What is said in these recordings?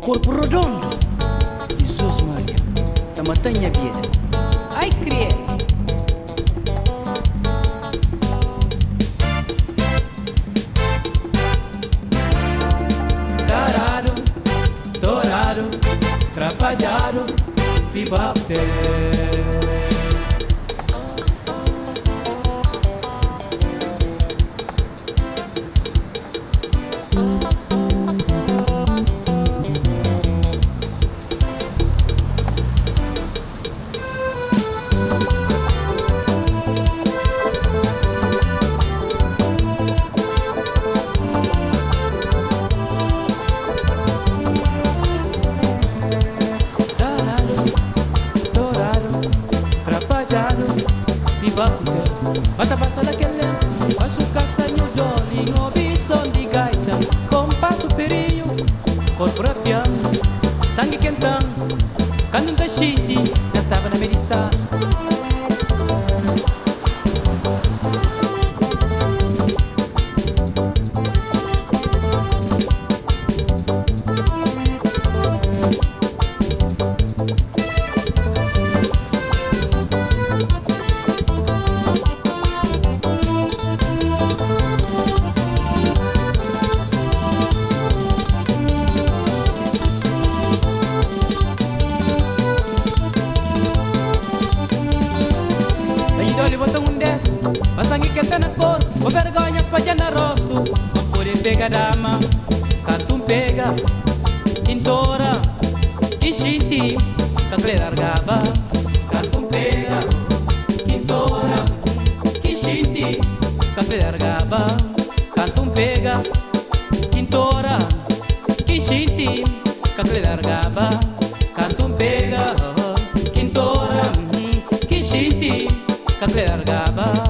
corpo redondo. Jesus Maria, da montanha vieira. Ai, criança. Tarado, torado, trapalhado, bibate. Bata passa daquele passo caçanho doli, novi som de gaita, compasso ferinho, corpo rapiando, sangue quentando, cano da chiti, já estava na medição. Ele bota um desce, mas sangue quenta na cor, com vergonha espalha no rosto. Não pode pegar dama, canto pega, intora, enchiti, cacle largava. Canto pega, intora, enchiti, cacle largava. Canto pega, intora, enchiti, cacle largava. Canto pega, intora, enchiti, cacle largava.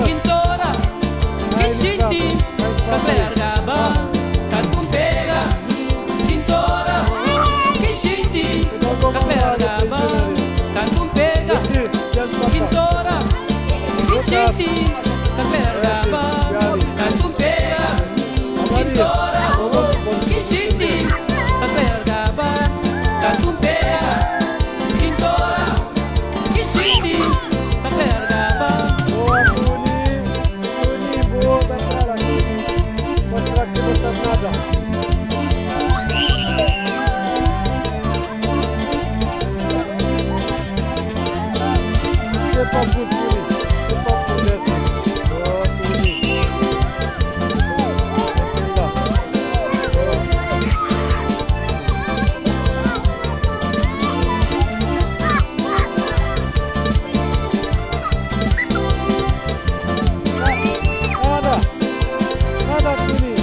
Quintora, Kishiti, cacle largava. Cantum pega, Quintora, Kishiti, cacle largava. Cantum pega, Quintora, Kishiti, cacle largava. Cantum pega, Quintora, Kishiti, cacle largava. Cantum pega, Quintora, Kishiti, cacle largava. Nada. C'est pas pour c'est pas pour l'être. Nada, Tuni.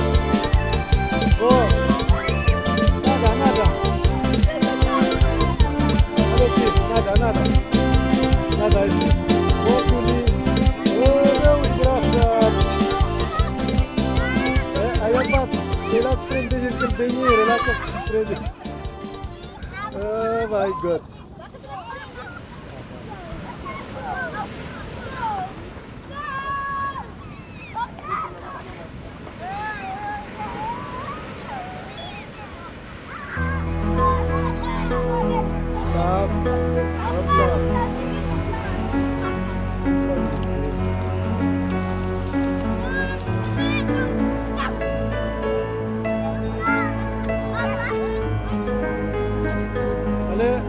Oh, nada. Alô, Tito, nada. Nada, oh, Tuni. Oh, meu engraçado. Aí eu bato. Ele aprende a banheiro, ele aprende. Oh, my God. Allez.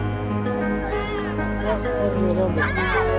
Oh, oh, oh, oh, oh.